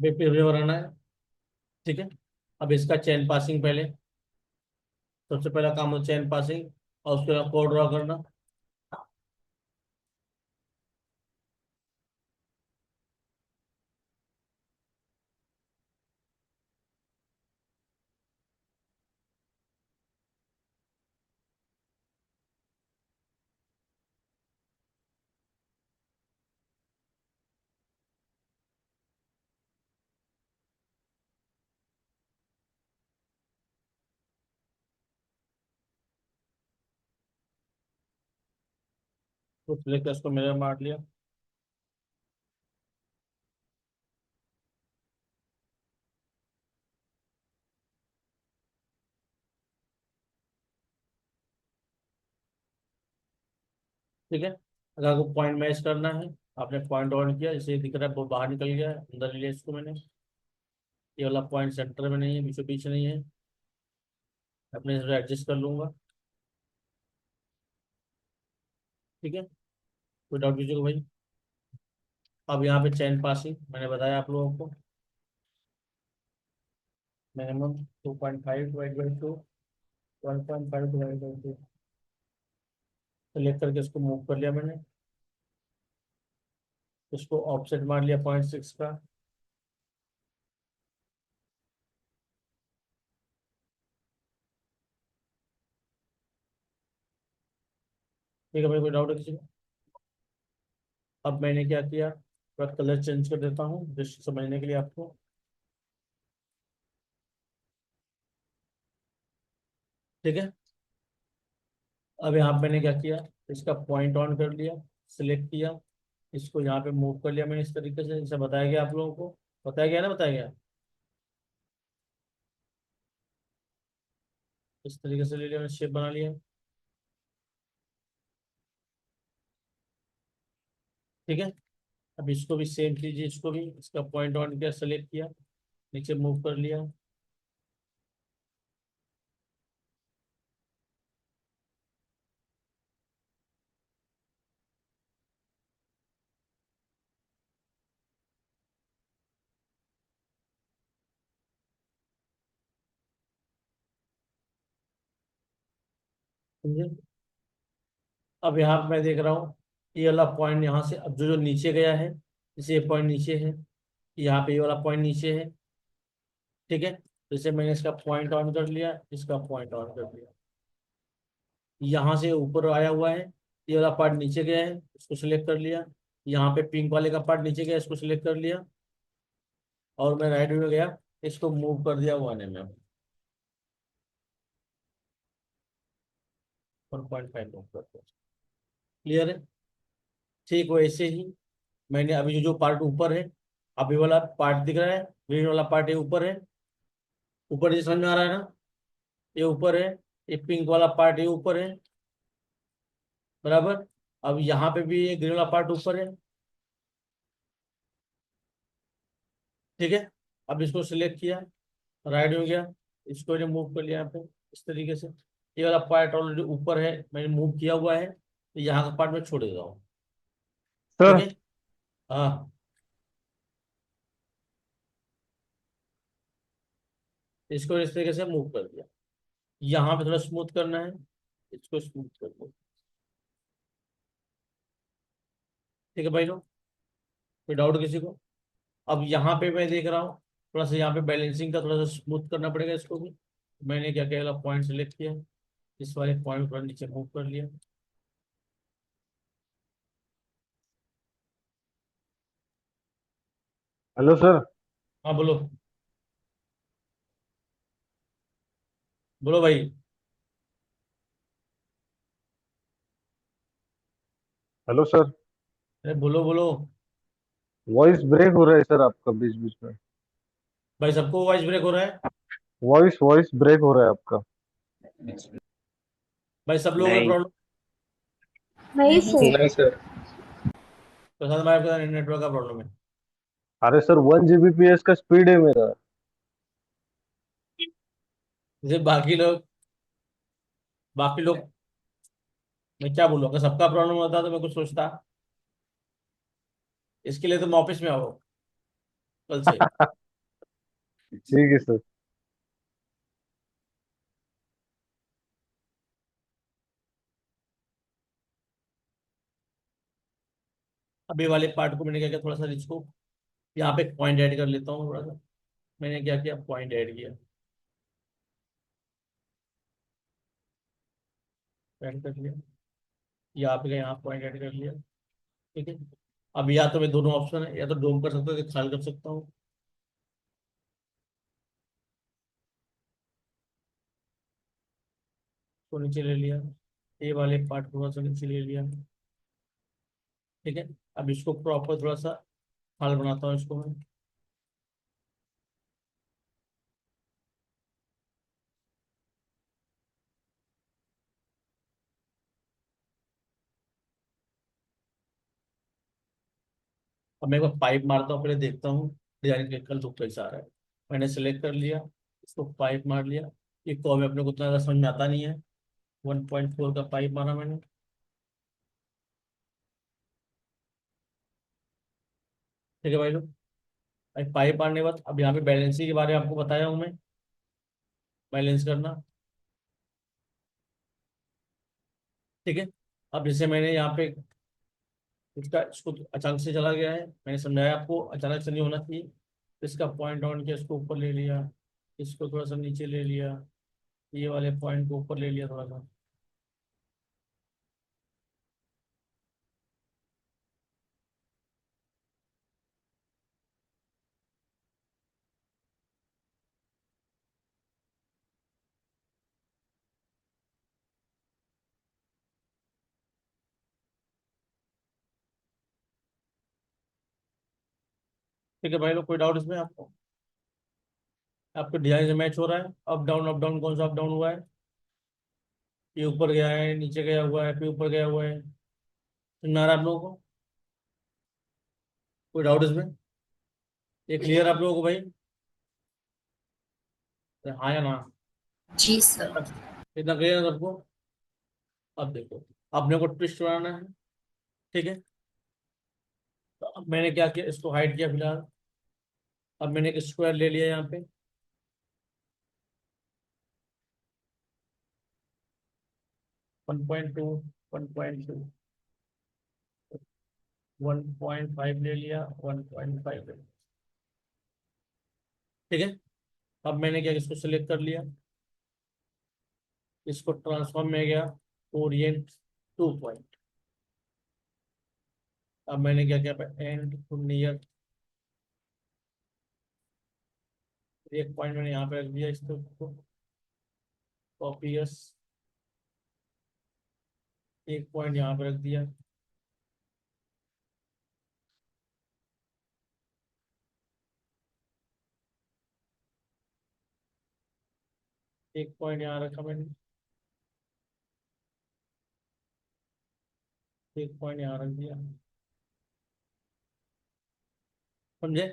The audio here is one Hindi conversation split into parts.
अभी पेज बनाना है। ठीक है। अब इसका चैन पासिंग पहले, सबसे पहला काम हो चैन पासिंग, और उसके बाद कोड ड्रॉ करना। तो सिलेक्ट इसको मेरे मार लिया। ठीक है। अगर आपको पॉइंट मैच करना है, आपने पॉइंट ऑन किया, जैसे ये दिख रहा है वो बाहर निकल गया है, अंदर ले लिया इसको मैंने। ये वाला पॉइंट सेंटर में नहीं है, बीचों बीच नहीं है। अपने इसमें एडजस्ट कर लूंगा। ठीक है। कोई डाउट कीजिएगा भाई। अब यहाँ पे चैन पासिंग मैंने बताया आप लोगों को, minimum 2.5 divide by 2, 1.5 divide by 2। Select करके इसको मूव कर लिया मैंने। इसको ऑफसेट मार लिया 0.6 का। ठीक है भाई, कोई डाउट है किसी को? अब मैंने क्या किया, थोड़ा कलर चेंज कर देता हूँ जस्ट समझने के लिए आपको। ठीक है। अब यहाँ पे मैंने क्या किया, इसका पॉइंट ऑन कर लिया, सिलेक्ट किया, इसको यहाँ पे मूव कर लिया मैंने इस तरीके से, जैसे बताया गया आप लोगों को। बताया गया ना, बताया गया। इस तरीके से ले लिया मैंने, शेप बना लिया। ठीक है। अब इसको भी सेम कीजिए, इसको भी इसका पॉइंट ऑन किया, सेलेक्ट किया, नीचे मूव कर लिया। समझे? अब यहाँ पे मैं देख रहा हूँ, ये वाला पॉइंट यहाँ से अब जो जो नीचे गया है, जैसे ये पॉइंट नीचे है, यहाँ पे ये वाला पॉइंट नीचे है। ठीक है। जैसे मैंने इसका पॉइंट ऑन कर लिया, इसका पॉइंट ऑन कर लिया, यहाँ से ऊपर आया हुआ है, ये वाला पार्ट नीचे गया है, इसको सिलेक्ट कर लिया। यहाँ पे पिंक वाले का पार्ट नीचे गया, इसको सिलेक्ट कर लिया। और मैं राइट में गया, इसको मूव कर दिया 1 mm, 1.5 मूव कर दिया। क्लियर है? ठीक वैसे ही मैंने अभी जो जो पार्ट ऊपर है, अभी वाला पार्ट दिख रहा है, ग्रीन वाला पार्ट ये ऊपर है। ऊपर ये समझ में आ रहा है ना? ये ऊपर है। ये पिंक वाला पार्ट ये ऊपर है। बराबर। अब यहाँ पे भी ये ग्रीन वाला पार्ट ऊपर है। ठीक है। अब इसको सिलेक्ट किया, राइट में गया, इसको मैंने मूव कर लिया यहाँ पे इस तरीके से। ये वाला पार्ट ऑलरेडी ऊपर है, मैंने मूव किया हुआ है, तो यहाँ का पार्ट मैं छोड़ देता हूँ। ठीक सर। है। हाँ। इसको इस तरीके से मूव कर दिया। यहाँ पे थोड़ा स्मूथ करना है, इसको स्मूथ कर दो। ठीक है भाई लोग, कोई डाउट किसी को? अब यहाँ पे मैं देख रहा हूँ, थोड़ा सा यहाँ पे बैलेंसिंग का थोड़ा सा स्मूथ करना पड़ेगा इसको भी। मैंने क्या किया, पॉइंट सेलेक्ट किया, इस वाले पॉइंट पर नीचे मूव कर लिया। Hello sir. हाँ बोलो। बोलो भाई। Hello sir. अरे बोलो बोलो। वॉइस ब्रेक हो रहा है सर आपका बीच बीच में। भाई सबको वॉइस ब्रेक हो रहा है? वॉइस वॉइस ब्रेक हो रहा है आपका। भाई सब लोगों को नहीं। प्रॉब्लम? नहीं सर। नहीं सर। प्रसाद भाई का नेटवर्क का प्रॉब्लम है। अरे सर 1 Gbps का स्पीड है मेरा। जैसे बाकी लोग, मैं क्या बोलूँ, अगर सबका प्रॉब्लम होता तो मैं कुछ सोचता। इसके लिए तो मैं ऑफिस में आओ। कल से। ठीक है सर। अभी वाले पार्ट को मैंने क्या किया, थोड़ा सा इसको यहाँ पे पॉइंट ऐड कर लेता हूँ थोड़ा सा। मैंने क्या किया, पॉइंट ऐड किया, ऐड कर लिया, यहाँ पे यहाँ पॉइंट ऐड कर लिया। ठीक है। अब या तो मैं दोनों ऑप्शन है, या तो डोम कर सकता हूँ या खाली कर सकता हूँ। तो नीचे ले लिया, ये वाले पार्ट को थोड़ा सा नीचे ले लिया। ठीक है। अब इसको प्रॉपर थोड़ा सा खाल बनाता हूँ इसको मैं। अब मैं एक बार पाइप मारता हूँ, पहले देखता हूँ डिजाइन के कल लुक कैसा आ रहा है। मैंने सेलेक्ट कर लिया, इसको पाइप मार लिया। ये कॉम अपने को उतना ज़्यादा समझ में आता नहीं है। 1.4 का पाइप मारा मैंने। ठीक है भाई लोग। भाई पाइप मारने के बाद अब यहाँ पे बैलेंसिंग के बारे में आपको बताया हूँ मैं, बैलेंस करना। ठीक है। अब जैसे मैंने यहाँ पे इसका इसको अचानक से चला गया है, मैंने समझाया आपको अचानक से नहीं होना चाहिए। इसका पॉइंट ऑन किया, इसको ऊपर ले लिया, इसको थोड़ा सा नीचे ले लिया, ये वाले पॉइंट को ऊपर ले लिया थोड़ा सा। ठीक है भाई लोग, कोई डाउट इसमें आपको? आपको डिजाइन से मैच हो रहा है? अप डाउन कौन सा अप डाउन हुआ है? ये ऊपर गया है, नीचे गया हुआ है, फिर ऊपर गया हुआ है। समझ में आ रहा है आप लोगों को? कोई डाउट इसमें? ये क्लियर आप लोगों को भाई? हाँ या ना? जी सर। इतना क्लियर है सबको? अब देखो, अपने को ट्विस्ट बनाना है। ठीक है। तो अब मैंने क्या किया, इसको हाइड किया फिलहाल। अब मैंने एक स्क्वायर ले लिया यहाँ पे। 1.2, 1.2, 1.5 ले लिया, 1.5 ले लिया। ठीक है। अब मैंने क्या, इसको सिलेक्ट कर लिया, इसको ट्रांसफॉर्म में गया, ओरिएंट 2 पॉइंट। अब मैंने क्या किया, एंड टू नियर, एक पॉइंट मैंने यहाँ पे रख दिया, इसको कॉपी यस, एक पॉइंट यहाँ पे रख दिया, एक पॉइंट यहाँ रखा मैंने, एक पॉइंट यहाँ रख दिया। समझे?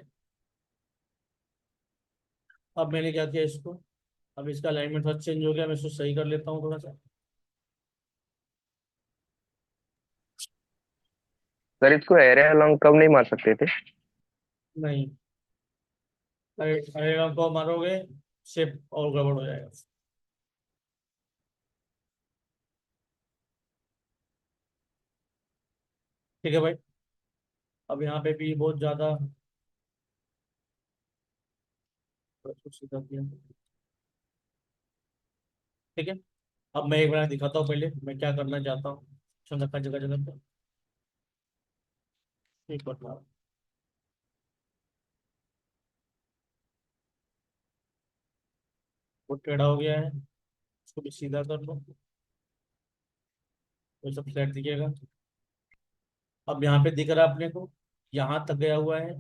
अब मैंने क्या किया इसको, अब इसका अलाइनमेंट थोड़ा चेंज हो गया, मैं इसको सही कर लेता हूँ थोड़ा सा। सर इसको एरे अलोंग कब नहीं मार सकते थे? नहीं, अरे अरे को मारोगे, शेप और गड़बड़ हो जाएगा। ठीक है भाई। अब यहाँ पे भी बहुत ज्यादा सीधा किया। ठीक है। अब मैं एक बार दिखाता हूँ पहले मैं क्या करना चाहता हूँ। जगह जगह जगह पे एक बार, वो टेढ़ा हो गया है, इसको भी सीधा कर लो, तो सब फ्लैट दिखेगा। अब यहाँ पे दिख रहा है अपने को, यहाँ तक गया हुआ है,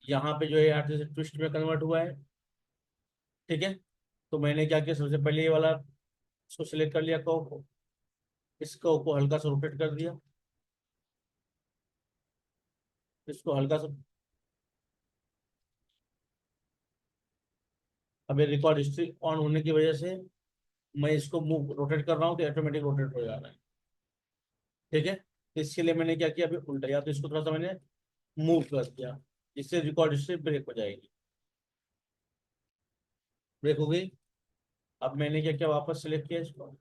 यहाँ पे जो है यहाँ से ट्विस्ट में कन्वर्ट हुआ है। ठीक है। तो मैंने क्या किया, सबसे पहले ये वाला इसको सिलेक्ट कर लिया, कर्व को, इस कर्व को हल्का सा रोटेट कर दिया, इसको हल्का सा। अब ये रिकॉर्ड हिस्ट्री ऑन होने की वजह से मैं इसको मूव रोटेट कर रहा हूँ तो ऑटोमेटिक रोटेट हो जा रहा है। ठीक है। तो इसके लिए मैंने क्या किया, अभी उल्टा, या तो इसको थोड़ा सा मैंने मूव कर दिया, जिससे रिकॉर्ड हिस्ट्री ब्रेक हो जाएगी। ब्रेक हो गई। अब मैंने क्या किया, वापस सेलेक्ट किया इसको,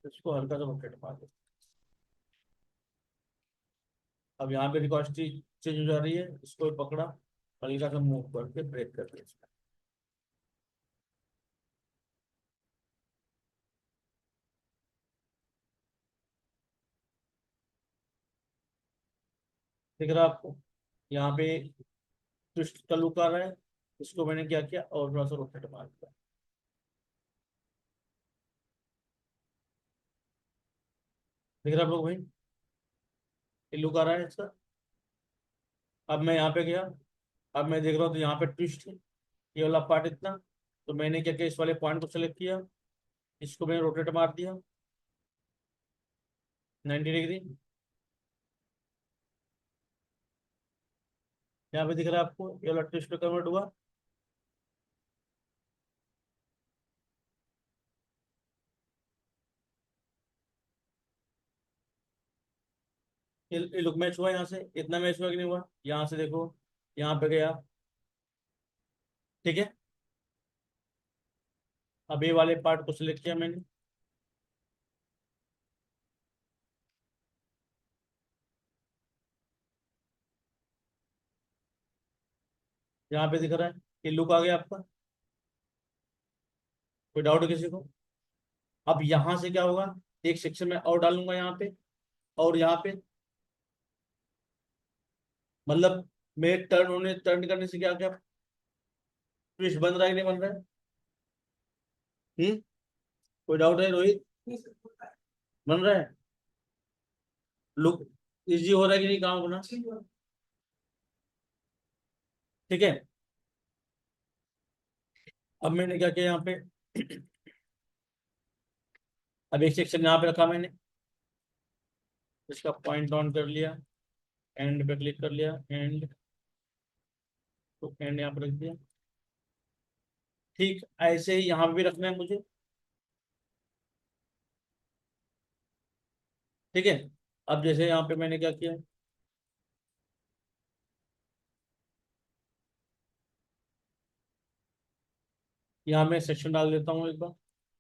इसको हल्का सा रोटेट मार दिया। अब यहाँ पे रिकॉर्ड हिस्ट्री चेंज हो जा रही है, इसको भी पकड़ा, हल्का सा मूव करके ब्रेक कर दिया इसका। दिख रहा है आपको? यहाँ पे ट्विस्ट का लुक आ रहा है, इसको मैंने क्या किया और थोड़ा सा रोटेट मार दिया। दिख रहा है आप लोग भाई, ये लुक आ रहा है इसका। अब मैं यहाँ पे गया, अब मैं देख रहा हूँ तो यहाँ पे ट्विस्ट है, ये वाला पार्ट इतना। तो मैंने क्या किया, इस वाले पॉइंट को सेलेक्ट किया, इसको मैंने रोटेट मार दिया 90 डिग्री। यहाँ पे दिख रहा है आपको, ये वाला ट्विस्ट पे कन्वर्ट हुआ। ये लुक मैच हुआ, यहाँ से इतना मैच हुआ कि नहीं हुआ, यहाँ से देखो, यहाँ पे गया। ठीक है। अब ये वाले पार्ट को सिलेक्ट किया मैंने, यहाँ पे दिख रहा है, ये लुक आ गया आपका। कोई डाउट है किसी को? अब यहाँ से क्या होगा, एक सेक्शन में और डालूंगा यहाँ पे, और यहाँ पे, मतलब मेरे टर्न करने से क्या क्या ट्विस्ट बन रहा है कि नहीं बन रहा है? हम्म। कोई डाउट है रोहित? बन रहा है, लुक इजी हो रहा है कि नहीं काम अपना? ठीक है। अब मैंने क्या किया यहाँ पे, अब एक सेक्शन यहाँ पे रखा मैंने, इसका पॉइंट ऑन कर लिया, एंड पे क्लिक कर लिया, एंड, तो एंड यहाँ पे रख दिया। ठीक ऐसे ही यहाँ पे भी रखना है मुझे। ठीक है। अब जैसे यहाँ पे मैंने क्या किया, यहाँ मैं सेक्शन डाल देता हूँ एक बार,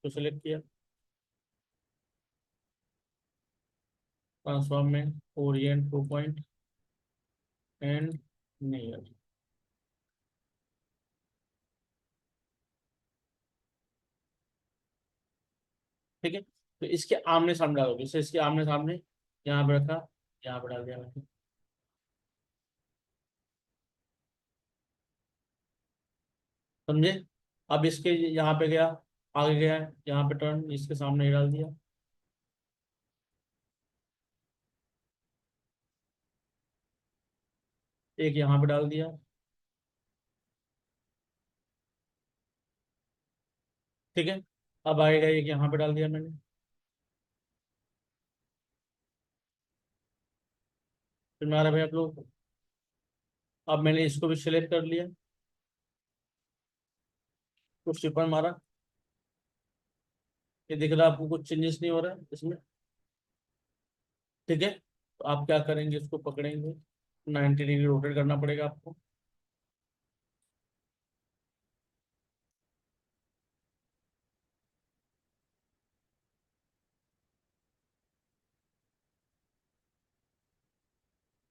तो सेलेक्ट किया, ट्रांसफॉर्म में Orient two point and near. ठीक है। तो इसके आमने सामने डालोगे, जैसे इसके आमने सामने यहाँ पे रखा, यहाँ पे डाल दिया मैंने। समझे? अब इसके यहाँ पे गया, आगे गया, यहाँ पे टर्न इसके सामने ही डाल दिया। एक यहाँ पे डाल दिया। ठीक है। अब आएगा एक यहाँ पे डाल दिया मैंने। फिर मारा भाई आप लोग, अब मैंने इसको भी सिलेक्ट कर लिया, कुछ टिप्पण मारा, ये दिख रहा है आपको, कुछ चेंजेस नहीं हो रहा है इसमें। ठीक है। तो आप क्या करेंगे, इसको पकड़ेंगे, 90 डिग्री रोटेट करना पड़ेगा आपको।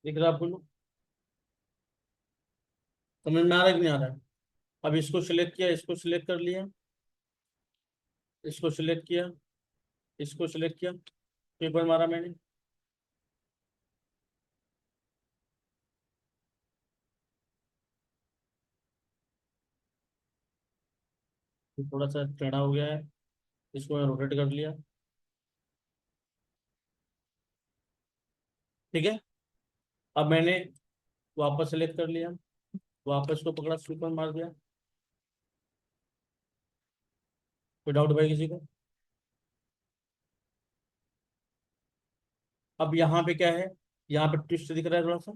दिख रहा है आपको? समझ में आ रहा है कि नहीं आ रहा है? अब इसको सिलेक्ट किया, इसको सिलेक्ट कर लिया, इसको सिलेक्ट किया, इसको सिलेक्ट किया, पेपर मारा मैंने। थोड़ा सा टेढ़ा हो गया है, इसको मैं रोटेट कर लिया। ठीक है। अब मैंने वापस सेलेक्ट कर लिया, वापस को पकड़ा, स्वीपर मार दिया। कोई डाउट भाई किसी को? अब यहाँ पे क्या है, यहाँ पे ट्विस्ट दिख रहा है थोड़ा सा,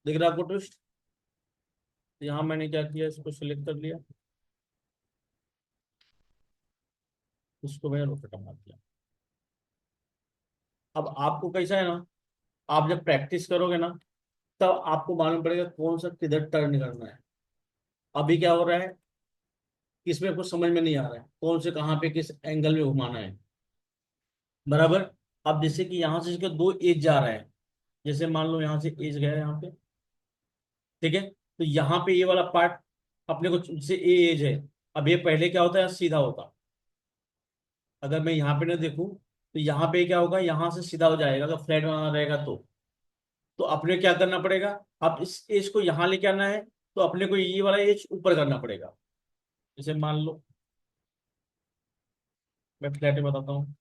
दिख रहा है आपको ट्विस्ट? यहाँ मैंने क्या किया, इसको सिलेक्ट कर लिया, इसको मैंने रोटेट मार दिया। अब आपको कैसा है ना, आप जब प्रैक्टिस करोगे ना, तब आपको मालूम पड़ेगा कौन सा किधर टर्न करना है। अभी क्या हो रहा है, इसमें कुछ समझ में नहीं आ रहा है कौन से कहाँ पे किस एंगल में घुमाना है। बराबर। अब जैसे कि यहाँ से इसके दो एज जा रहा है, जैसे मान लो यहाँ से एज गया है यहाँ पे, ठीक है। तो यहाँ पे ये वाला पार्ट अपने को से ए एज है। अब ये पहले क्या होता है, सीधा होता। अगर मैं यहाँ पे ना देखूं तो यहाँ पे क्या होगा, यहाँ से सीधा हो जाएगा अगर फ्लैट बनाना रहेगा तो अपने क्या करना पड़ेगा, अब इस एज को यहाँ लेके आना है तो अपने को ये वाला एज ऊपर करना पड़ेगा। जैसे मान लो मैं फ्लैट में बताता हूँ।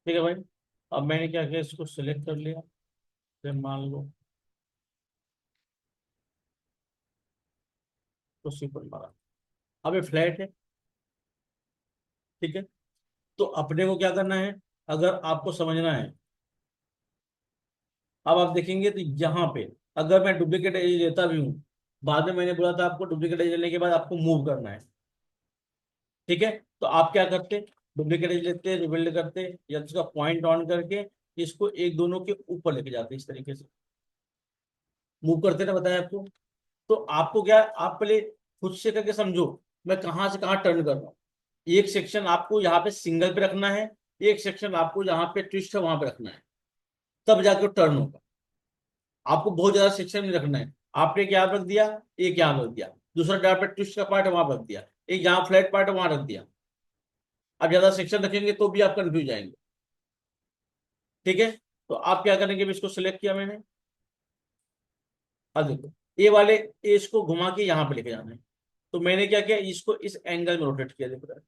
ठीक है भाई। अब मैंने क्या किया, इसको सिलेक्ट कर लिया। फिर मान लो तो सिंपल मारा। अब ये फ्लैट है, ठीक है। तो अपने को क्या करना है, अगर आपको समझना है, अब आप देखेंगे तो यहाँ पे अगर मैं डुप्लीकेट एज लेता भी हूँ, बाद में मैंने बोला था आपको डुप्लीकेट एज लेने के बाद आपको मूव करना है, ठीक है। तो आप क्या करते, डुप्लीकेट एज लेते, रिबिल्ड करते, या उसका पॉइंट ऑन करके इसको एक दोनों के ऊपर लेके जाते, इस तरीके से मूव करते ना, बताया आपको। तो आपको क्या, आप पहले खुद से करके समझो मैं कहाँ से कहाँ टर्न कर रहा हूँ। एक सेक्शन आपको यहाँ पे सिंगल पे रखना है, एक सेक्शन आपको जहाँ पे ट्विस्ट है वहां पे रखना है, तब जाके टर्न होगा। आपको बहुत ज्यादा सेक्शन में रखना है। आपने एक यहाँ रख दिया, एक यहाँ रख दिया, दूसरा जहाँ पे ट्विस्ट का पार्ट है वहां रख दिया, एक यहाँ फ्लैट पार्ट है वहां रख दिया। अब ज्यादा सेक्शन रखेंगे तो भी आप कंफ्यूज जाएंगे, ठीक है। तो आप क्या करेंगे, अभी इसको सिलेक्ट किया मैंने। अब देखो ये वाले एज को घुमा के यहाँ पे लेके जाना है, तो मैंने क्या किया, इसको इस एंगल में रोटेट किया, देखो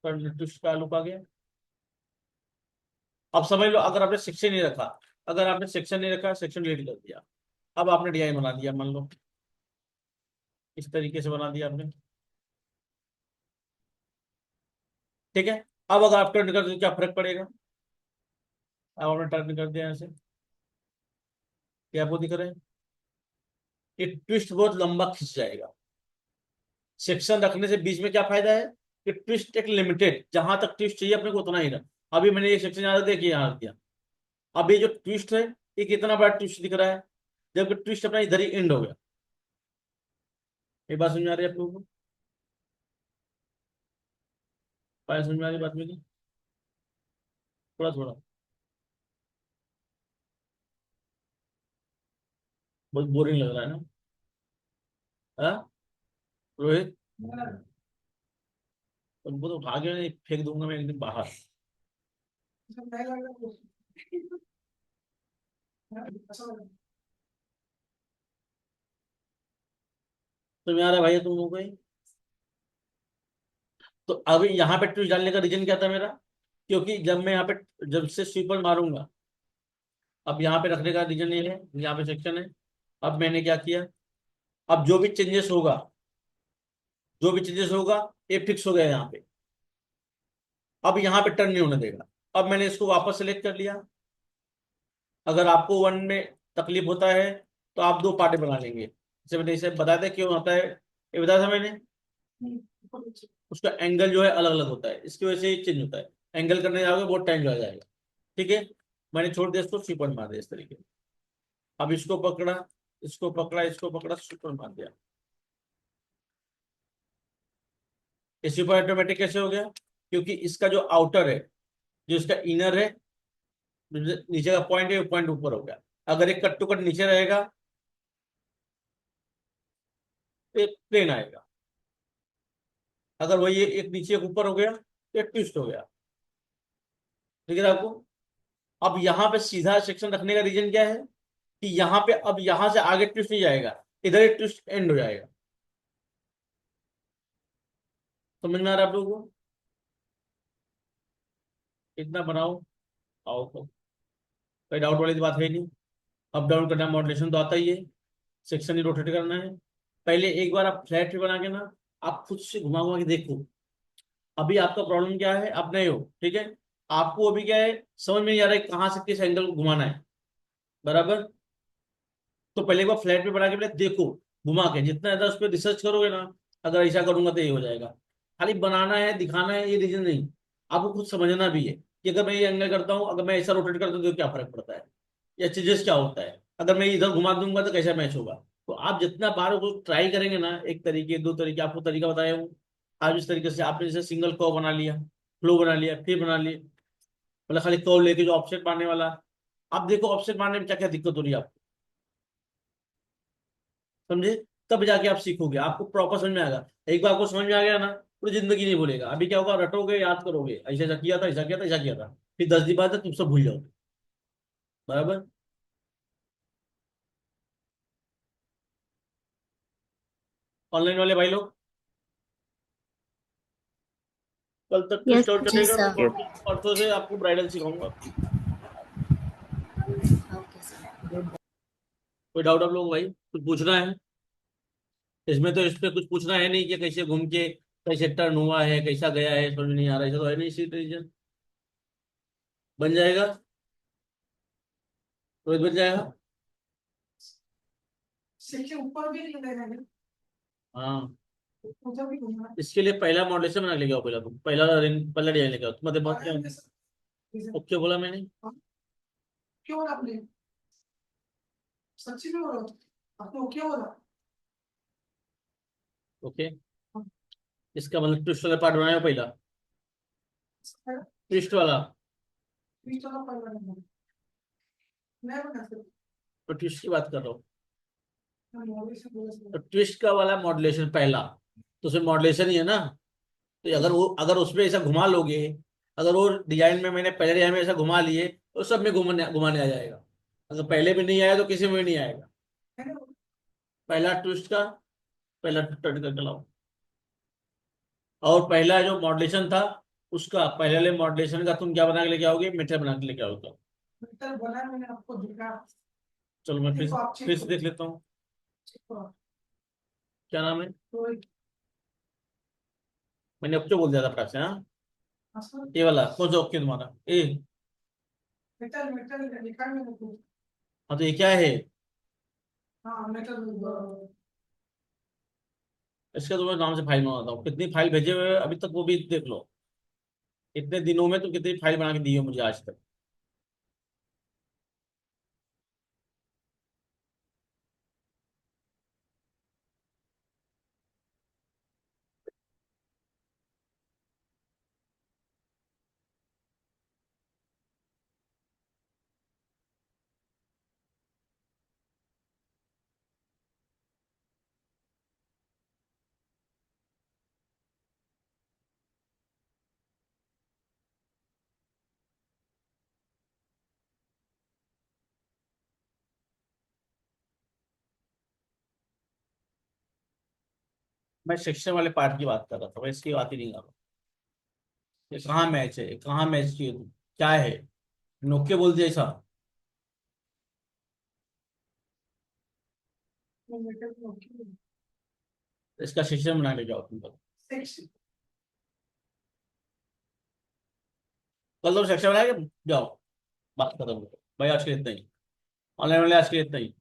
ट्विस्ट का लुक आ गया। अब समझ लो अगर आपने सेक्शन नहीं रखा, अगर आपने सेक्शन नहीं रखा, सेक्शन डिलीट कर दिया, अब आपने डिजाइन बना दिया, मान लो इस तरीके से बना दिया आपने, ठीक है। अब अगर आप टर्न कर दो क्या फर्क पड़ेगा, अब आपने टर्न कर दिया यहाँ से, क्या आपको दिख रहा है, ये ट्विस्ट बहुत लंबा खिंच जाएगा। सेक्शन रखने से बीच में क्या फायदा है, कि ट्विस्ट एक लिमिटेड, जहां तक ट्विस्ट चाहिए अपने को उतना ही रहा। अभी मैंने एक सेक्शन यहाँ देखिए यहाँ रख दिया, अब ये जो ट्विस्ट है ये कितना बड़ा ट्विस्ट दिख रहा है, जबकि ट्विस्ट अपना इधर ही एंड हो गया। ये बात समझ में आ रही है आप लोगों को, बात समझ में आ रही है बात मेरी, थोड़ा थोड़ा, बहुत बोरिंग लग रहा है ना। हाँ रोहित, तुमको तो उठा के मैं फेंक दूंगा मैं एक दिन बाहर। तुम्हें आ रहा है भाई तुम लोगों को ही? तो अभी यहाँ पे ट्विस्ट डालने का रीजन क्या था मेरा, क्योंकि जब मैं यहाँ पे जब से स्वीपर मारूंगा, अब यहाँ पे रखने का रीजन ये है, यहाँ पे सेक्शन है। अब मैंने क्या किया, अब जो भी चेंजेस होगा ये फिक्स हो गया यहाँ पे, अब यहाँ पे टर्न नहीं होने देगा। अब मैंने इसको वापस सेलेक्ट कर लिया। अगर आपको वन में तकलीफ होता है तो आप दो पार्टे बना लेंगे, जैसे मैंने इसे बताया था क्यों होता है, ये बताया था मैंने। उसका एंगल जो है अलग अलग होता है, इसकी वजह से ही चेंज होता है। एंगल करने जाओगे बहुत टाइम लग जाएगा, ठीक है। मैंने छोड़ दिया इसको, स्वीपर मार दिया इस तरीके से। अब इसको पकड़ा, इसको पकड़ा, इसको पकड़ा, स्वीपर मार दिया। ये स्वीपर ऑटोमेटिक कैसे हो गया, क्योंकि इसका जो आउटर है, जो इसका इनर है, नीचे का पॉइंट है वो पॉइंट ऊपर हो गया। अगर एक कट टू कट नीचे रहेगा तो एक प्लेन आएगा, अगर वही एक नीचे एक ऊपर हो गया तो एक ट्विस्ट हो गया। ठीक है आपको। अब यहाँ पे सीधा सेक्शन रखने का रीजन क्या है कि यहाँ पे अब यहाँ से आगे ट्विस्ट नहीं जाएगा, इधर एक ट्विस्ट एंड हो जाएगा। समझ में आ रहा है आप लोगों को? इतना बनाओ। आओ तो कोई डाउट वाली तो बात है नहीं। अप डाउन करना, मॉड्यूलेशन तो आता ही है, सेक्शन ही रोटेट करना है। पहले एक बार आप फ्लैट ट्री बना के ना आप खुद से घुमा घुमा के देखो। अभी आपका प्रॉब्लम क्या है, आप नए हो, ठीक है। आपको अभी क्या है, समझ में नहीं आ रहा है कहाँ से किस एंगल को घुमाना है, बराबर। तो पहले एक बार फ्लैट पे बना के पहले देखो, घुमा के जितना ज्यादा उस पर रिसर्च करोगे ना, अगर ऐसा करूंगा तो ये हो जाएगा। खाली बनाना है, दिखाना है, ये रीजन नहीं। आपको खुद समझना भी है कि अगर मैं ये एंगल करता हूँ, अगर मैं ऐसा रोटेट करता हूँ तो क्या फर्क पड़ता है, या चीजेस क्या होता है, अगर मैं इधर घुमा दूंगा तो कैसा मैच होगा। तो आप जितना बार उसको ट्राई करेंगे ना, एक तरीके दो तरीके आपको तरीका बताया हूँ। आज इस तरीके से आपने जैसे सिंगल कर्व बना लिया, फ्लो बना लिया, फिर बना लिया, मतलब खाली कर्व लेके जो ऑफसेट मारने वाला। आप देखो ऑफसेट मारने में क्या क्या दिक्कत हो रही है आपको, समझे। तब जाके आप सीखोगे, आपको प्रॉपर समझ में आएगा। एक बार आपको समझ में आ गया ना, पूरी जिंदगी नहीं भूलेगा। अभी क्या होगा, रटोगे, याद करोगे, ऐसा ऐसा किया था, ऐसा किया था, ऐसा किया था, फिर 10 दिन बाद तुम सब भूल जाओगे, बराबर। ऑनलाइन वाले भाई लोग, कल तक यस ट्विस्ट आउट जी चलेगा, तो सर। ये परसों परसों से आपको ब्राइडल सिखाऊंगा। Okay sir. कोई डाउट आप लोग भाई, कुछ पूछना है इसमें? तो इस पे कुछ पूछना है नहीं कि कैसे घूम के कैसे टर्न हुआ है, कैसा गया है, समझ में नहीं आ रहा है, ऐसा तो है नहीं। इसी रीजन बन जाएगा, रोज बन जाएगा। सिर के ऊपर भी नहीं लगेगा ना, हाँ, उधर भी घूमना इसके लिए पहला मॉडलेशन बना के लेके आओ, पहला तुम पहला डिजाइन लेके आओ। तुम्हारे बात क्या, है। ओके बोला मैंने? क्यों बोला आपने? सच्ची में बोला आपने? क्यों बोला? ओके, इसका मतलब ट्विस्ट वाला पार्ट बनाया पहला, ट्विस्ट वाला। बीच वाला पढ़ रहा हूँ मैं बता सकता तो ट्विस्ट की बात कर रहा हूँ। हूँ मॉडल से बोला तो ट्विस्ट का वाला मॉडुलेशन पहला, तो उसमें मॉडुलेशन ही है ना। तो अगर उसमें ऐसा घुमा लोगे, अगर वो डिजाइन में मैंने पहले डिजाइन में ऐसा घुमा लिए तो सब में घुमाने घुमाने आ जाएगा। अगर पहले भी नहीं आया तो किसी में भी नहीं आएगा। है ना। पहला ट्विस्ट का पहला टर्न करके लाओ। और पहला जो मॉडुलेशन था उसका पहले वाले मॉडुलेशन का तुम क्या बना के लेके आओगे, मीटर बना के लेके आओगे। मीटर बना मैंने आपको दिखा। चलो मैं देखो आप चेक फिर से करो, देख लेता हूँ। चेक करो। क्या नाम है? तो मैंने अब तो बोल दिया था फटाक से, हाँ। असल ये वाला कौन सा ओके तुम्हारा ए? मीटर मीटर लिखा मैंने कुछ। हाँ तो ये क्या है? हाँ मीटर इसका तो मैं नाम से फाइल मंगाता हूँ। कितनी फाइल भेजे हुए हैं अभी तक वो भी देख लो। इतने दिनों में तुम कितनी फाइल बना के दी है मुझे आज तक? मैं सेक्शन वाले पार्ट की बात कर रहा था, मैं इसकी बात ही नहीं कर रहा। ये कहाँ मैच है, ये कहाँ मैच की है तुम? क्या है, नोके बोल दिया ऐसा? मीटर इसका सेक्शन बना के जाओ तुम लोग। सेक्शन कल तो सेक्शन बना के जाओ, बात खत्म। भाई आज के लिए इतना ही, ऑनलाइन वाले आज के लिए इतना ही।